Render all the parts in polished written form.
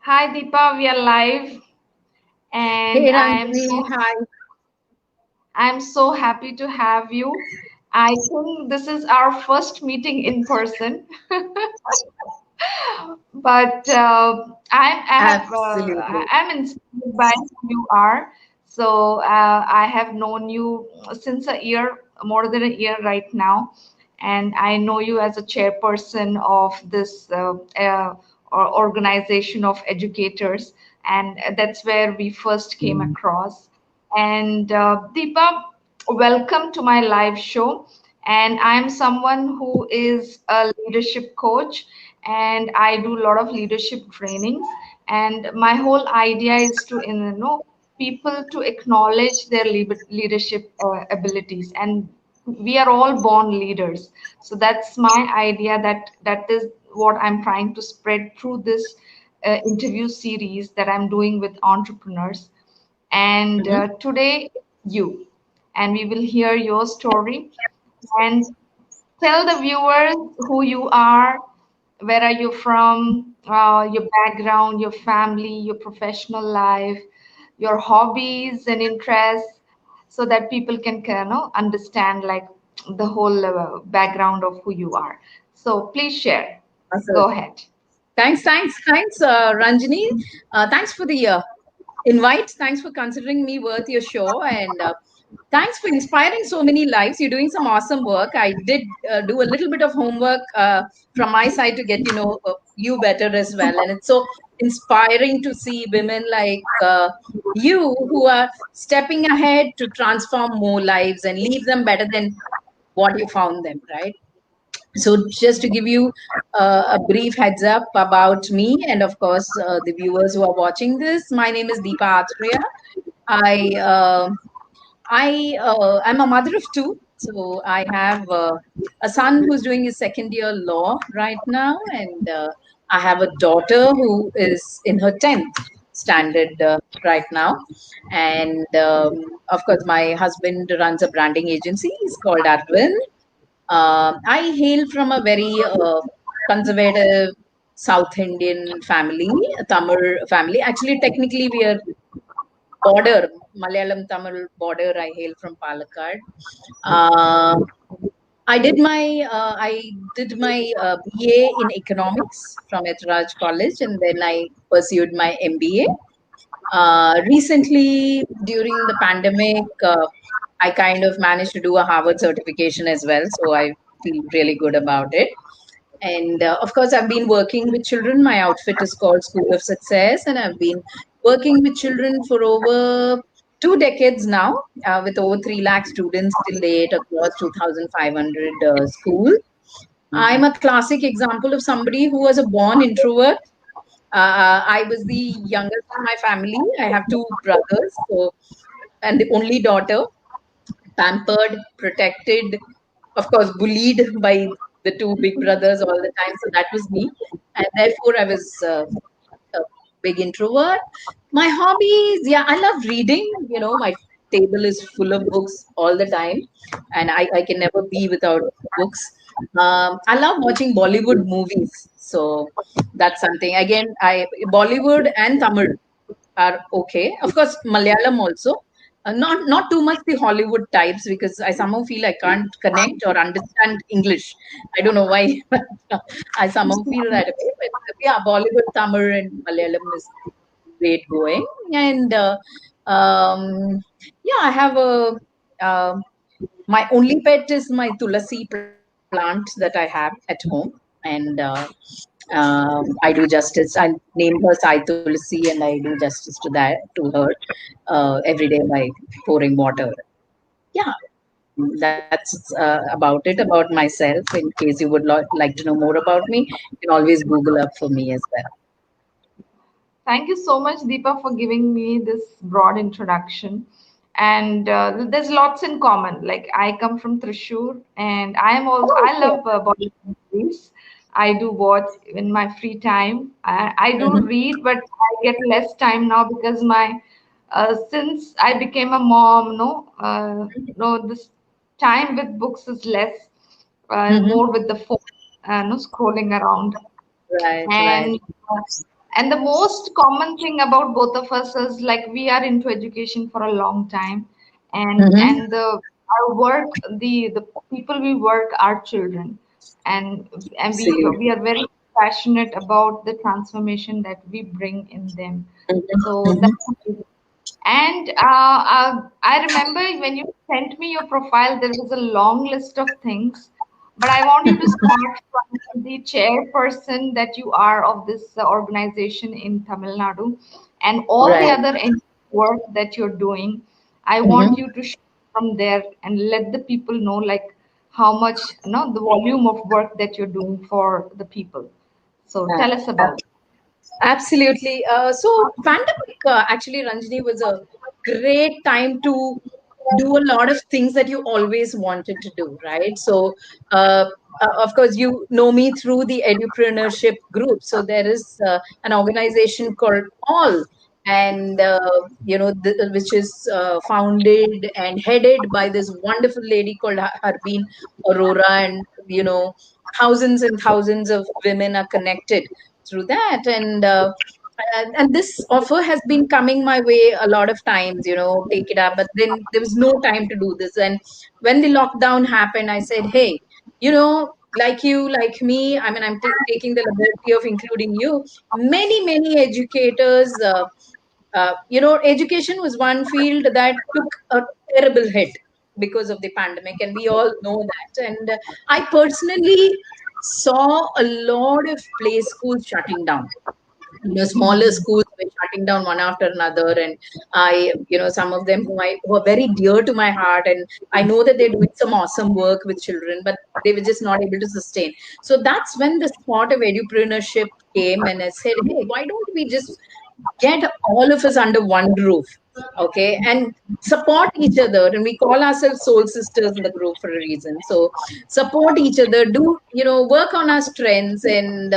Hi Deepa, we are live and Hey Ranjini, hi. I'm so happy to have you. I think this is our first meeting in person, but Absolutely. I'm inspired by who you are. So I have known you since a year, more than a year right now, and I know you as a chairperson of this organization of educators, and that's where we first came across. And Deepa, welcome to my live show. And I'm someone who is a leadership coach, and I do a lot of leadership trainings. And my whole idea is to, people to acknowledge their leadership abilities. And we are all born leaders. So that's my idea. That is what I'm trying to spread through this interview series that I'm doing with entrepreneurs. And Mhm. today, you, and we will hear your story and tell the viewers who you are, where are you from, your background, your family, your professional life, your hobbies and interests, so that people can understand like the whole background of who you are. So please share. Awesome. Go ahead. Thanks, Ranjini. Thanks for the invite. Thanks for considering me worth your show, and thanks for inspiring so many lives. You're doing some awesome work. I did do a little bit of homework from my side to get you better as well, and it's so inspiring to see women like you who are stepping ahead to transform more lives and leave them better than what you found them. Right. So, just to give you a brief heads up about me, and of course, the viewers who are watching this, my name is Deepa Aathreya. I I'm a mother of two, so I have a son who's doing his second year law right now, and I have a daughter who is in her 10th standard right now, and of course, my husband runs a branding agency. It's called Arvin. I hail from a very conservative South Indian family, a Tamil family. Actually, technically, we are border, Malayalam Tamil border. I hail from Palakkad. Uh, I did my BA in economics from Etraj College, and then I pursued my MBA. Recently, during the pandemic, I kind of managed to do a Harvard certification as well, so I feel really good about it. And of course, I've been working with children. My outfit is called School of Success, and I've been working with children for over 2 decades now, with over 3 lakh students till date across 2,500 schools. I'm a classic example of somebody who was a born introvert. I was the youngest in my family. I have two brothers, so, and the only daughter, pampered, protected, of course, bullied by the two big brothers all the time. So that was me. And therefore, I was a big introvert. My hobbies, yeah, I love reading. My table is full of books all the time, and I can never be without books. I love watching Bollywood movies. So that's something. Again, I Bollywood and Tamil are okay. Of course, Malayalam also. Not too much the Hollywood types because I somehow feel I can't connect or understand English. I don't know why, but I somehow feel that way. But yeah, Bollywood, Tamil, and Malayalam is great going. And yeah, I have uh, my only pet is my Tulasi plant that I have at home, and I do justice. I named her Sai Tulsi, and I do justice to her every day by pouring water. Yeah, that's about it about myself. In case you would like to know more about me, you can always Google up for me as well. Thank you so much, Deepa, for giving me this broad introduction. And there's lots in common. Like I come from Thrissur, and I love Bollywood movies. I do watch in my free time. I do Mhm. read, but I get less time now because my since I became a mom, no, this time with books is less, Mhm. more with the phone, no scrolling around. Right, right. And And the most common thing about both of us is like we are into education for a long time, Mm-hmm. and the our work, the people we work are children, and we Absolutely. are very passionate about the transformation that we bring in them. So Mm-hmm. that's amazing. And I remember when you sent me your profile, there was a long list of things, but I want you to start from the chairperson that you are of this organization in Tamil Nadu and all the Right. other work that you're doing. I want Mm-hmm. you to share from there and let the people know like how much, the volume of work that you're doing for the people. So tell us about. Absolutely. So pandemic actually, Ranjini, was a great time to do a lot of things that you always wanted to do, right? So, of course, you know me through the edupreneurship group. So there is an organization called All, and which is founded and headed by this wonderful lady called Harbeen Aurora, and thousands and thousands of women are connected through that. And this offer has been coming my way a lot of times, take it up, but then there was no time to do this. And when the lockdown happened, I said, hey, like you, like me, I mean, I'm taking the liberty of including you. Many educators, education was one field that took a terrible hit because of the pandemic, and we all know that. And I personally saw a lot of play schools shutting down. Smaller schools were shutting down one after another, and I some of them who are very dear to my heart, and I know that they're doing some awesome work with children, but they were just not able to sustain. So that's when the thought of edupreneurship came, and I said, hey, why don't we just get all of us under one roof, okay, and support each other. And we call ourselves soul sisters in the group for a reason. So support each other, do work on our strengths, and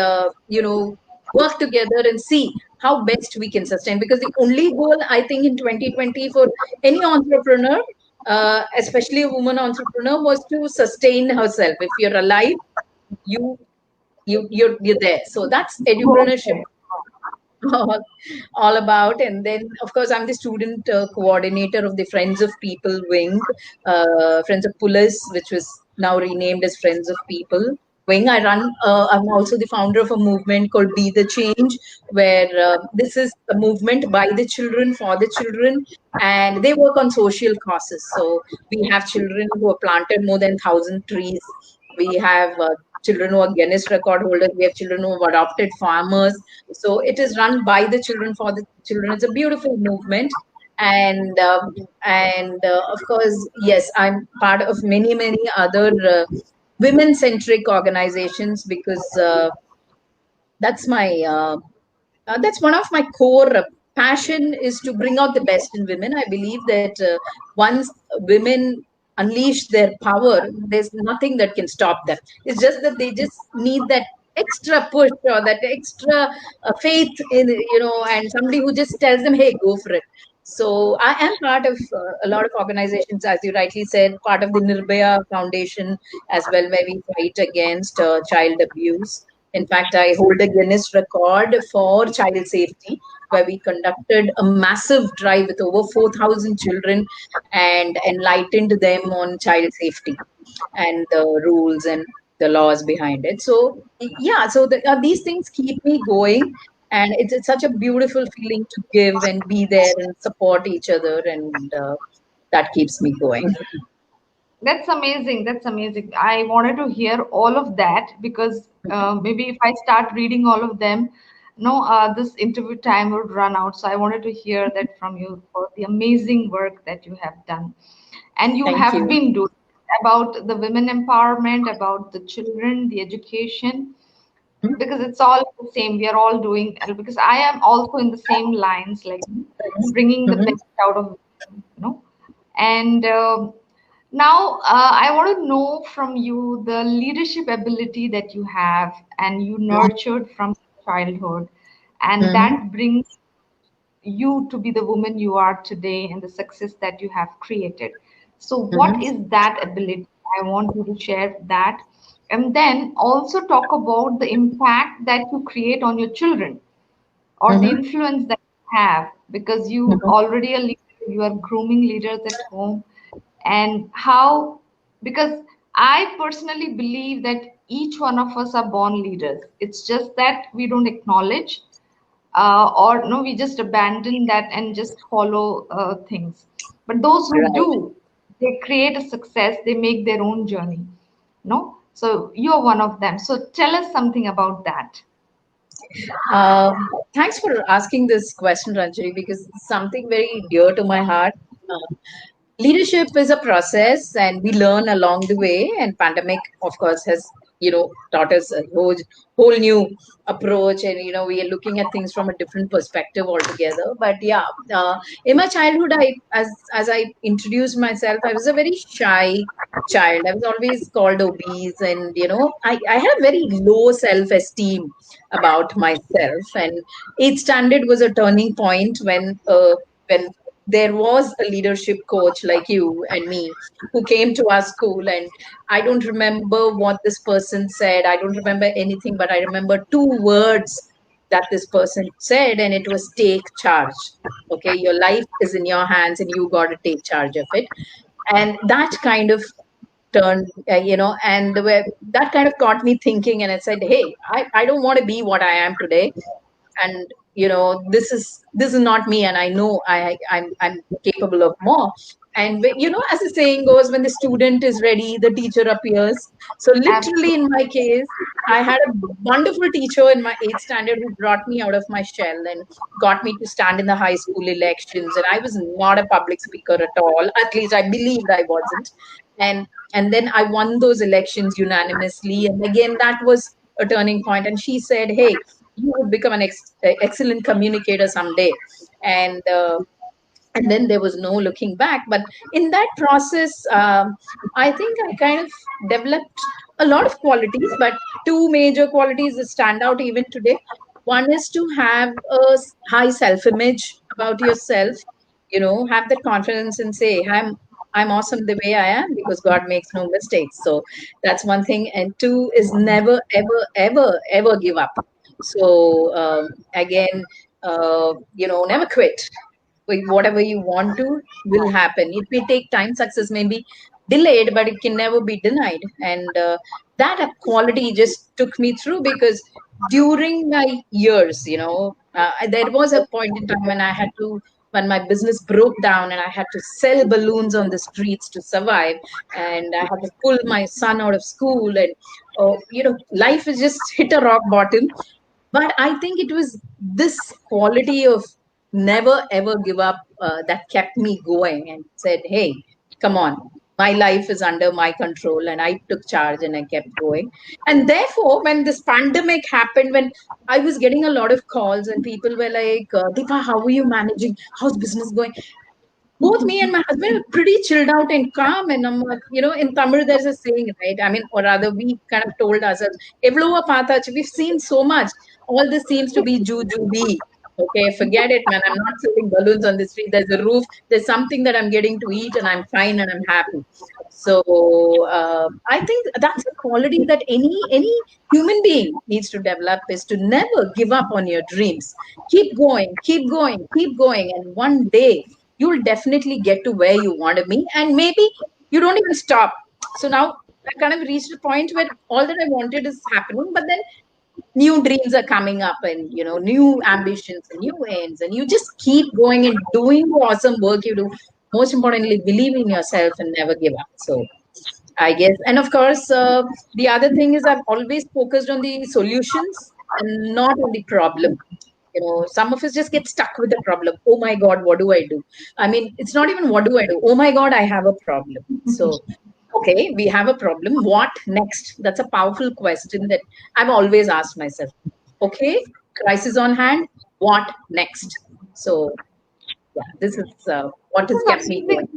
work together and see how best we can sustain. Because the only goal, I think, in 2020 for any entrepreneur, especially a woman entrepreneur, was to sustain herself. If you're alive, you you're there. So that's edupreneurship all, all about. And then, of course, I'm the student coordinator of the Friends of People wing, Friends of Police, which was now renamed as Friends of People wing. I'm also the founder of a movement called Be the Change, where this is a movement by the children for the children, and they work on social causes. So we have children who have planted more than 1,000 trees. We have children who are Guinness record holders. We have children who have adopted farmers. So it is run by the children for the children. It's a beautiful movement. And of course, yes, I'm part of many other women centric organizations, because that's my that's one of my core passion, is to bring out the best in women. I believe that once women unleash their power, there's nothing that can stop them. It's just that they just need that extra push, or that extra faith in, and somebody who just tells them, hey, go for it. So I am part of a lot of organizations, as you rightly said, part of the Nirbhaya Foundation as well, where we fight against child abuse. In fact, I hold a Guinness record for child safety, where we conducted a massive drive with over 4,000 children and enlightened them on child safety and the rules and the laws behind it. So, yeah, so these things keep me going. And it's such a beautiful feeling to give and be there and support each other. And that keeps me going. That's amazing. That's amazing. I wanted to hear all of that because maybe if I start reading all of them, no, this interview time would run out. So I wanted to hear that from you for the amazing work that you have done. And you Thank have you. been doing about the women empowerment, about the children, the education, because it's all the same. We are all doing, because I am also in the same lines, like bringing the Mhm. best out of, and now, I want to know from you the leadership ability that you have and you nurtured from childhood, and Mhm. that brings you to be the woman you are today and the success that you have created. So, what Mhm. is that ability? I want you to share that. And then also talk about the impact that you create on your children. or the Mm-hmm. influence that you have, because you Mm-hmm. already a leader, you are grooming leaders at home. And how, because I personally believe that each one of us are born leaders. It's just that we don't acknowledge, or no, we just abandon that and just follow things. But those who Right. do, they create a success, they make their own journey. No, so you're one of them. So tell us something about that. Thanks for asking this question, Ranjini, because it's something very dear to my heart. Uh, Leadership is a process and we learn along the way, and pandemic of course has taught us a whole new approach, and we are looking at things from a different perspective altogether. But yeah, in my childhood, as I introduced myself, I was a very shy child. I was always called obese, and I had a very low self-esteem about myself. And eighth standard was a turning point when there was a leadership coach like you and me who came to our school. And I don't remember what this person said, I don't remember anything, but I remember two words that this person said, and it was take charge. Okay, your life is in your hands and you got to take charge of it. And that kind of turned and that kind of got me thinking, and I said, hey, I don't want to be what I am today. And this is not me, and I know I'm capable of more. And as the saying goes, when the student is ready, the teacher appears. So literally, in Absolutely. my case, I had a wonderful teacher in my eighth standard who brought me out of my shell and got me to stand in the high school elections. And I was not a public speaker at all, at least I believed I wasn't. And then I won those elections unanimously, and again that was a turning point. And she said, hey, you would become an excellent communicator someday. And uh, and then there was no looking back. But in that process, I think I kind of developed a lot of qualities, but two major qualities that stand out even today. One is to have a high self image about yourself, have that confidence and say, I'm awesome the way I am because God makes no mistakes. So that's one thing. And two is never ever ever ever give up. So again, never quit. Whatever you want to will happen. It may take time. Success may be delayed, but it can never be denied. And that quality just took me through, because during my years, there was a point in time when my business broke down and I had to sell balloons on the streets to survive, and I had to pull my son out of school, and life has just hit a rock bottom. But I think it was this quality of never ever give up that kept me going and said, hey, come on, my life is under my control. And I took charge and I kept going. And therefore, when this pandemic happened, when I was getting a lot of calls and people were like, Deepa, how are you managing, how's business going? Both me and my husband were pretty chilled out and calm. And I'm like, in Tamil, there's a saying, right? I mean, or rather, we kind of told ourselves, "Evlo paathachu." We've seen so much. All this seems to be juju. Okay, forget it, man. I'm not selling balloons on the street. There's a roof. There's something that I'm getting to eat, and I'm fine and I'm happy. So I think that's a quality that any human being needs to develop, is to never give up on your dreams. Keep going, keep going, keep going, and one day you'll definitely get to where you want to be, and maybe you don't even stop. So now I kind of reached a point where all that I wanted is happening, but then new dreams are coming up, and new ambitions and new aims, and you just keep going and doing the awesome work you do. Most importantly, believe in yourself and never give up. So I guess, and of course, the other thing is I've always focused on the solutions and not on the problem. Some of us just get stuck with the problem. Oh my God, what do I do? I mean, it's not even what do I do. Oh my God, I have a problem. So, okay, we have a problem. What next? That's a powerful question that I've always asked myself. Okay, crisis on hand. What next? So, yeah, this is what This has is kept me absolutely going.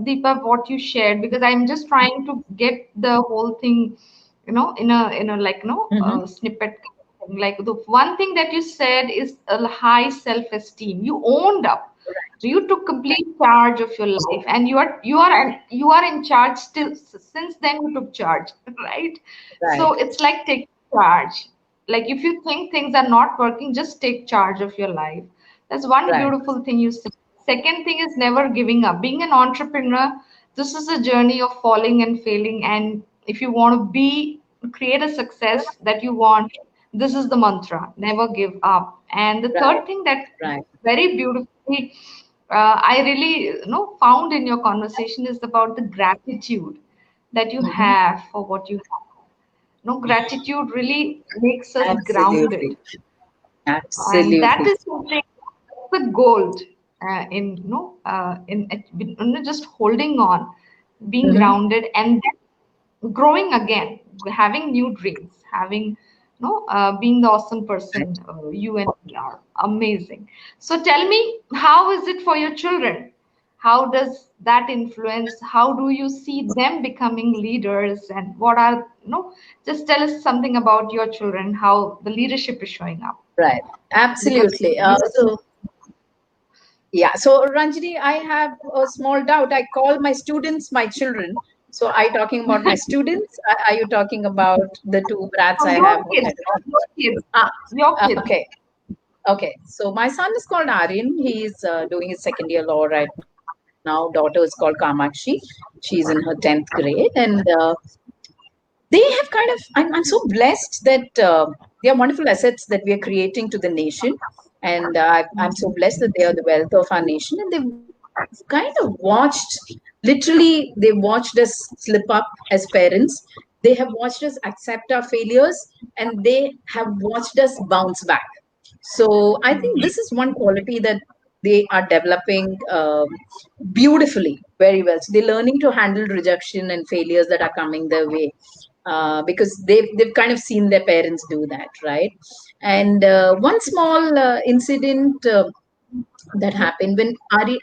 Deepa, what you shared, because I'm just trying to get the whole thing, in a like Hmm. snippet kind of thing. Like the one thing that you said is a high self-esteem. You owned up. So you took complete charge of your life, and you are in charge still. Since then, you took charge, right? Right. So it's like taking charge. Like if you think things are not working, just take charge of your life. That's one Right. beautiful thing you said. Second thing is never giving up. Being an entrepreneur, this is a journey of falling and failing. And if you want to be create a success that you want, this is the mantra: never give up. And the Right. third thing that Right. very beautifully I really found in your conversation is about the gratitude that you Hmm. have for what you have. No, gratitude really makes us grounded, Absolutely. and that Absolutely. is something, the gold in just holding on, being Hmm. grounded, and then growing again, having new dreams, having no being the awesome person you and me are. Amazing. So tell me, how is it for your children? How does that influence? How do you see them becoming leaders? And what are, just tell us something about your children, how the leadership is showing up. Right. Because Absolutely. you, So yeah. So Ranjini, I have a small doubt. I call my students my children. So are you talking about my students? Are you talking about the two brats I your have kids, at home? your kids, Ah, your kids. okay. Okay. So my son is called Aryan. He's doing his second year law right now. Daughter is called Kamakshi. She's in her 10th grade. And they have kind of, I'm so blessed that they are wonderful assets that we are creating to the nation. And I'm so blessed that they are the wealth of our nation. And they've kind of watched, literally, they watched us slip up as parents. They have watched us accept our failures, and they have watched us bounce back. So I think this is one quality that they are developing beautifully, very well. So they're learning to handle rejection and failures that are coming their way, because they've kind of seen their parents do that, right? And one small incident that happened when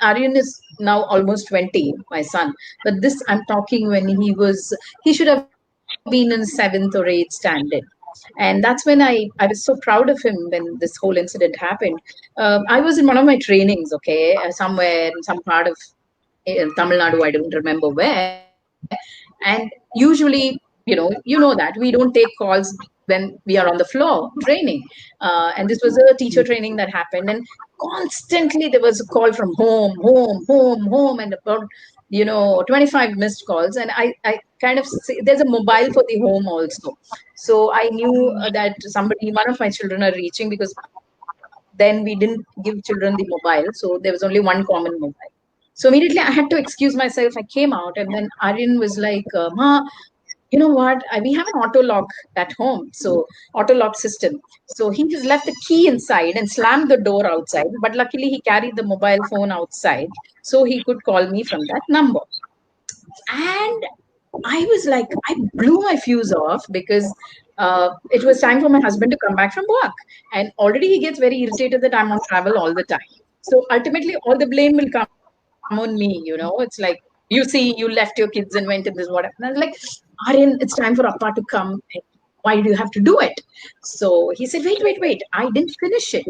Aryan is now almost 20, my son. But this I'm talking when he should have been in 7th or 8th standard. And that's when I was so proud of him when this whole incident happened. I was in one of my trainings, okay, somewhere in some part of Tamil Nadu, I don't remember where. And usually, you know that we don't take calls when we are on the floor training. And this was a teacher training that happened, and constantly there was a call from home, home, home, home, and about 25 missed calls. And I kind of say, there's a mobile for the home also. So I knew that one of my children are reaching, because then we didn't give children the mobile, so there was only one common mobile. So immediately I had to excuse myself. I came out, and then Aryan was like, Ma, you know what? We have an auto lock at home, so auto lock system. So he just left the key inside and slammed the door outside. But luckily, he carried the mobile phone outside, so he could call me from that number. And I was like, I blew my fuse off, because it was time for my husband to come back from work. And already he gets very irritated that I'm on travel all the time. So ultimately, all the blame will come on me. It's like, you see, you left your kids and went in this, whatever. And I was like, Aryan, it's time for Appa to come. Why do you have to do it? So he said, wait, wait, wait. I didn't finish it.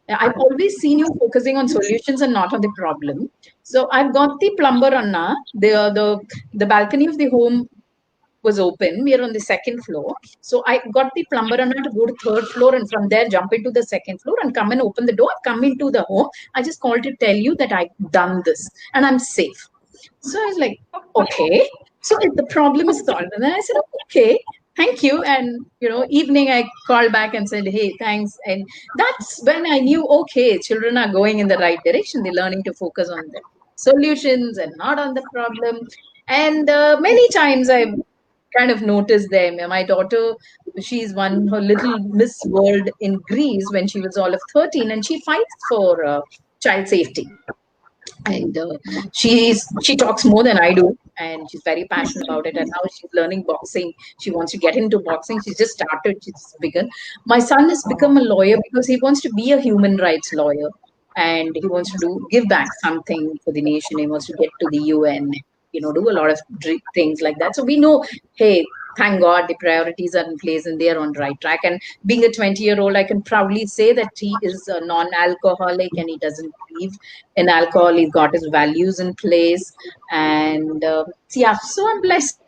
I've always seen you focusing on solutions and not on the problem. So I've got the plumber Anna. The balcony of the home was open. We are on the second floor. So I got the plumber Anna to go to third floor, and from there jump into the second floor and come and open the door, come into the home. I just called to tell you that I've done this and I'm safe. So I was like, okay. So if the problem is solved. And then I said, okay, thank you. And, evening I called back and said, hey, thanks. And that's when I knew, okay, children are going in the right direction. They're learning to focus on the solutions and not on the problem. And many times I've kind of noticed them. My daughter, she's won her little Miss World in Greece when she was all of 13, and she fights for child safety. And she talks more than I do, and she's very passionate about it. And now she's learning boxing. She wants to get into boxing. She's just started. She's begun. My son has become a lawyer because he wants to be a human rights lawyer, and he wants to give back something for the nation. He wants to get to the UN, do a lot of things like that. So we know, hey, thank God the priorities are in place and they are on the right track. And being a 20-year-old, I can proudly say that he is a non-alcoholic and he doesn't believe in alcohol. He's got his values in place. And yeah, so I'm blessed.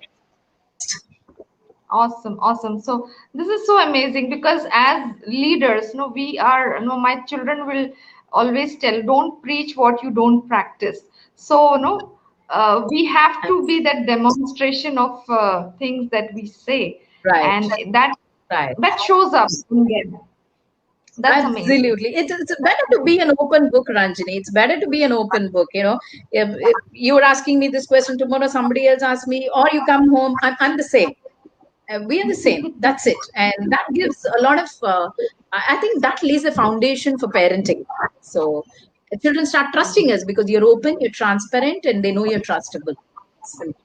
Awesome, awesome. So this is so amazing because as leaders, we are, my children will always tell, don't preach what you don't practice. So, we have to be that demonstration of things that we say, Right, and that right. that shows up in them. That's amazing. Absolutely. It's better to be an open book, Ranjini. It's better to be an open book. If you were asking me this question tomorrow, somebody else asks me, or you come home, I'm the same. We are the same. That's it. And that gives a lot of, I think that lays the foundation for parenting. So children start trusting us because you're open, you're transparent, and they know you're trustable. Simple.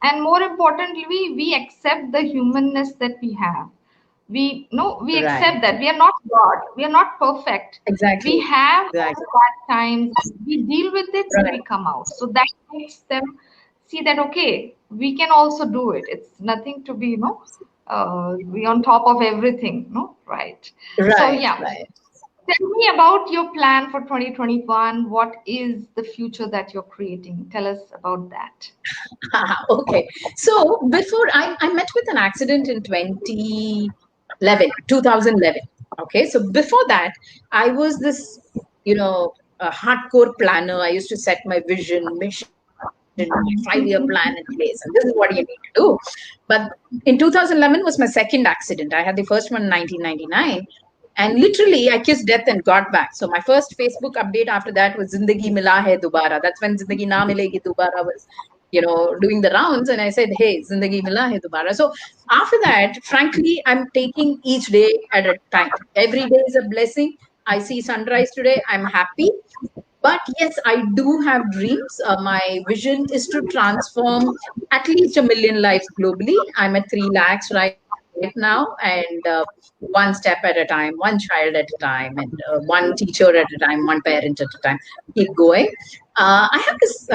And more importantly, we accept the humanness that we have. We Right. accept that we are not God, we are not perfect. We Exactly. have Exactly. our bad times, we deal with it and we Right. come out, so that makes them see that okay, we can also do it. It's nothing to be, be on top of everything, no, right? So Right. yeah, Right. tell me about your plan for 2021. What is the future that you're creating? Tell us about that. Okay. So before I met with an accident in 2011. Okay. So before that, I was this, a hardcore planner. I used to set my vision, mission, my 5-year plan in place. And this is what you need to do. But in 2011 was my second accident. I had the first one in 1999. And literally, I kissed death and got back. So my first Facebook update after that was Zindagi Mila Hai Dobara. That's when Zindagi Na Milegi Dobara was, doing the rounds. And I said, hey, Zindagi Mila Hai Dobara. So after that, frankly, I'm taking each day at a time. Every day is a blessing. I see sunrise today. I'm happy. But yes, I do have dreams. My vision is to transform at least 1 million lives globally. I'm at 3 lakhs right now, and one step at a time, one child at a time, and one teacher at a time, one parent at a time. Keep going. I have this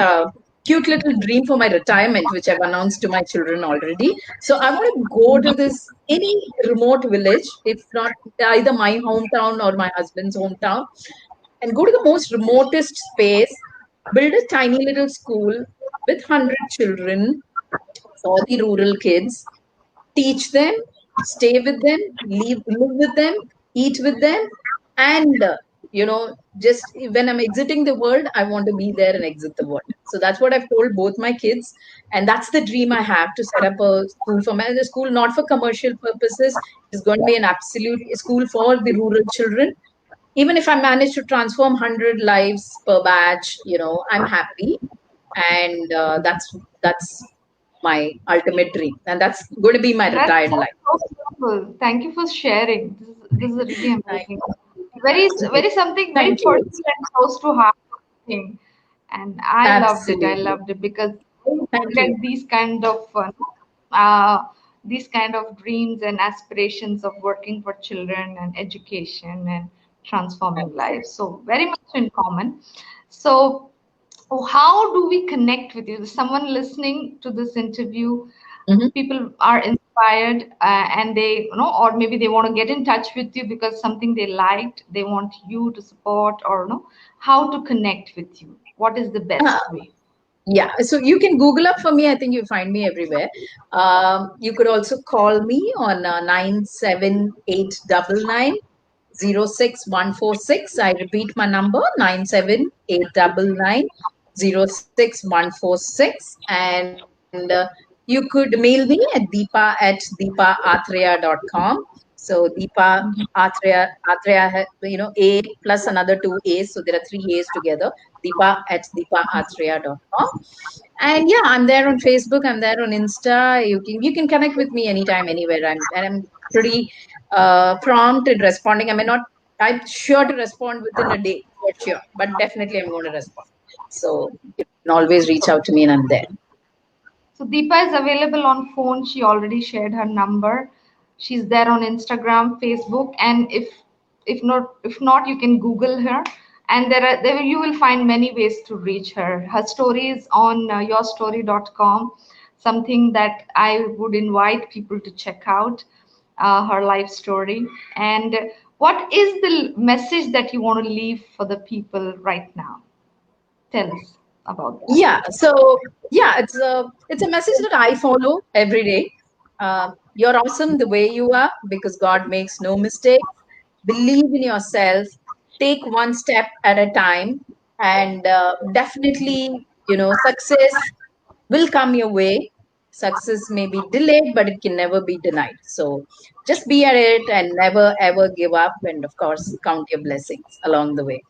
cute little dream for my retirement, which I've announced to my children already. So I want to go to this any remote village, if not either my hometown or my husband's hometown, and go to the most remotest space, build a tiny little school with 100 children for the rural kids, teach them, stay with them, live with them, eat with them, and just when I'm exiting the world, I want to be there and exit the world. So that's what I've told both my kids, and that's the dream I have, to set up a school for a school not for commercial purposes. It's going to be an absolute school for the rural children. Even if I manage to transform 100 lives per batch, I'm happy. And that's my ultimate dream, and that's going to be my That's retired life. so beautiful. Thank you for sharing. This is really Thank amazing. Very very something very thank you. personal and close to heart thing. And I loved it. I Absolutely. loved it because I Thank get you. uh, these kind of dreams and aspirations of working for children and education and transforming lives. So very much in common. So how do we connect with you? Someone listening to this interview, Mhm. people are inspired, and they, or maybe they want to get in touch with you because something they liked, they want you to support, or how to connect with you. What is the Uh, best way? yeah, so you can Google up for me. I think you find me everywhere. You could also call me on 97899 06146. I repeat my number, 97899 06146. And you could mail me at deepa@deepaaathreya.com. So Deepa Aathreya, A plus another two A's. So there are three A's together. Deepa@deepaaathreya.com. And yeah, I'm there on Facebook. I'm there on Insta. You can connect with me anytime, anywhere. I'm pretty prompt in responding. I may not. I'm sure to respond within a day for sure, but definitely I'm going to respond. So you can always reach out to me, and I'm there. So Deepa is available on phone. She already shared her number. She's there on Instagram, Facebook, and if not, you can Google her. And you will find many ways to reach her. Her story is on yourstory.com. Something that I would invite people to check out, her life story. And what is the message that you want to leave for the people right now? Tell us about that. Yeah. So yeah, it's a message that I follow every day. You're awesome the way you are because God makes no mistakes. Believe in yourself. Take one step at a time, and definitely, success will come your way. Success may be delayed, but it can never be denied. So just be at it and never ever give up. And of course, count your blessings along the way.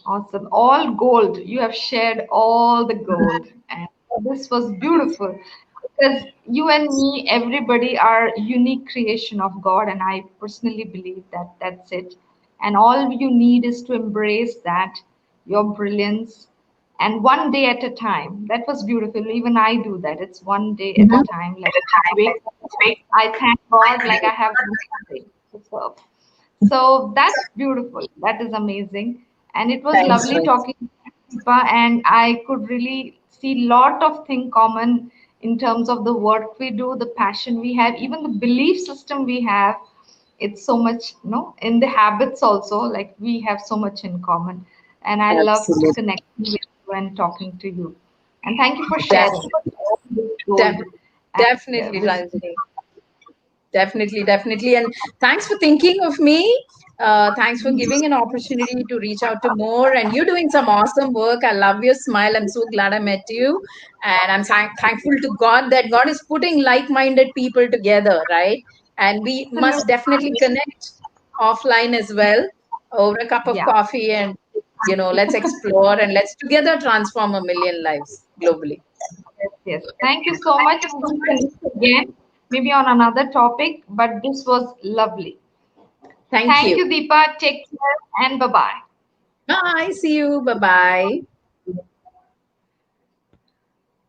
Awesome. All gold. You have shared all the gold. And this was beautiful because you and me, everybody are unique creation of God. And I personally believe that that's it. And all you need is to embrace that, your brilliance, and one day at a time. That was beautiful. Even I do that. It's one day at a Mhm. time. Like wake up, I thank God like I have one day to serve. So that's beautiful. That is amazing. And it was Thanks, lovely Raj. talking to you, Deepa, and I could really see lot of thing common in terms of the work we do, the passion we have, even the belief system we have. It's so much, in the habits also, like we have so much in common. And I loved Absolutely. connecting with you and talking to you. And thank you for Def- sharing all this def- gold and Definitely, wisdom. Ranjini. Definitely, definitely. And thanks for thinking of me. Thanks for giving an opportunity to reach out to more. And you're doing some awesome work. I love your smile. I'm so glad I met you. And I'm thankful to God that God is putting like minded people together, right? And we must definitely Absolutely. connect offline as well over a cup of Yeah. coffee and, let's explore and let's together transform a million lives globally. Yes, yes. Thank you so much. We will connect again, maybe on another topic, but this was lovely. Thank Thank you. you, Deepa. Take care and bye bye. Bye. See you. Bye bye.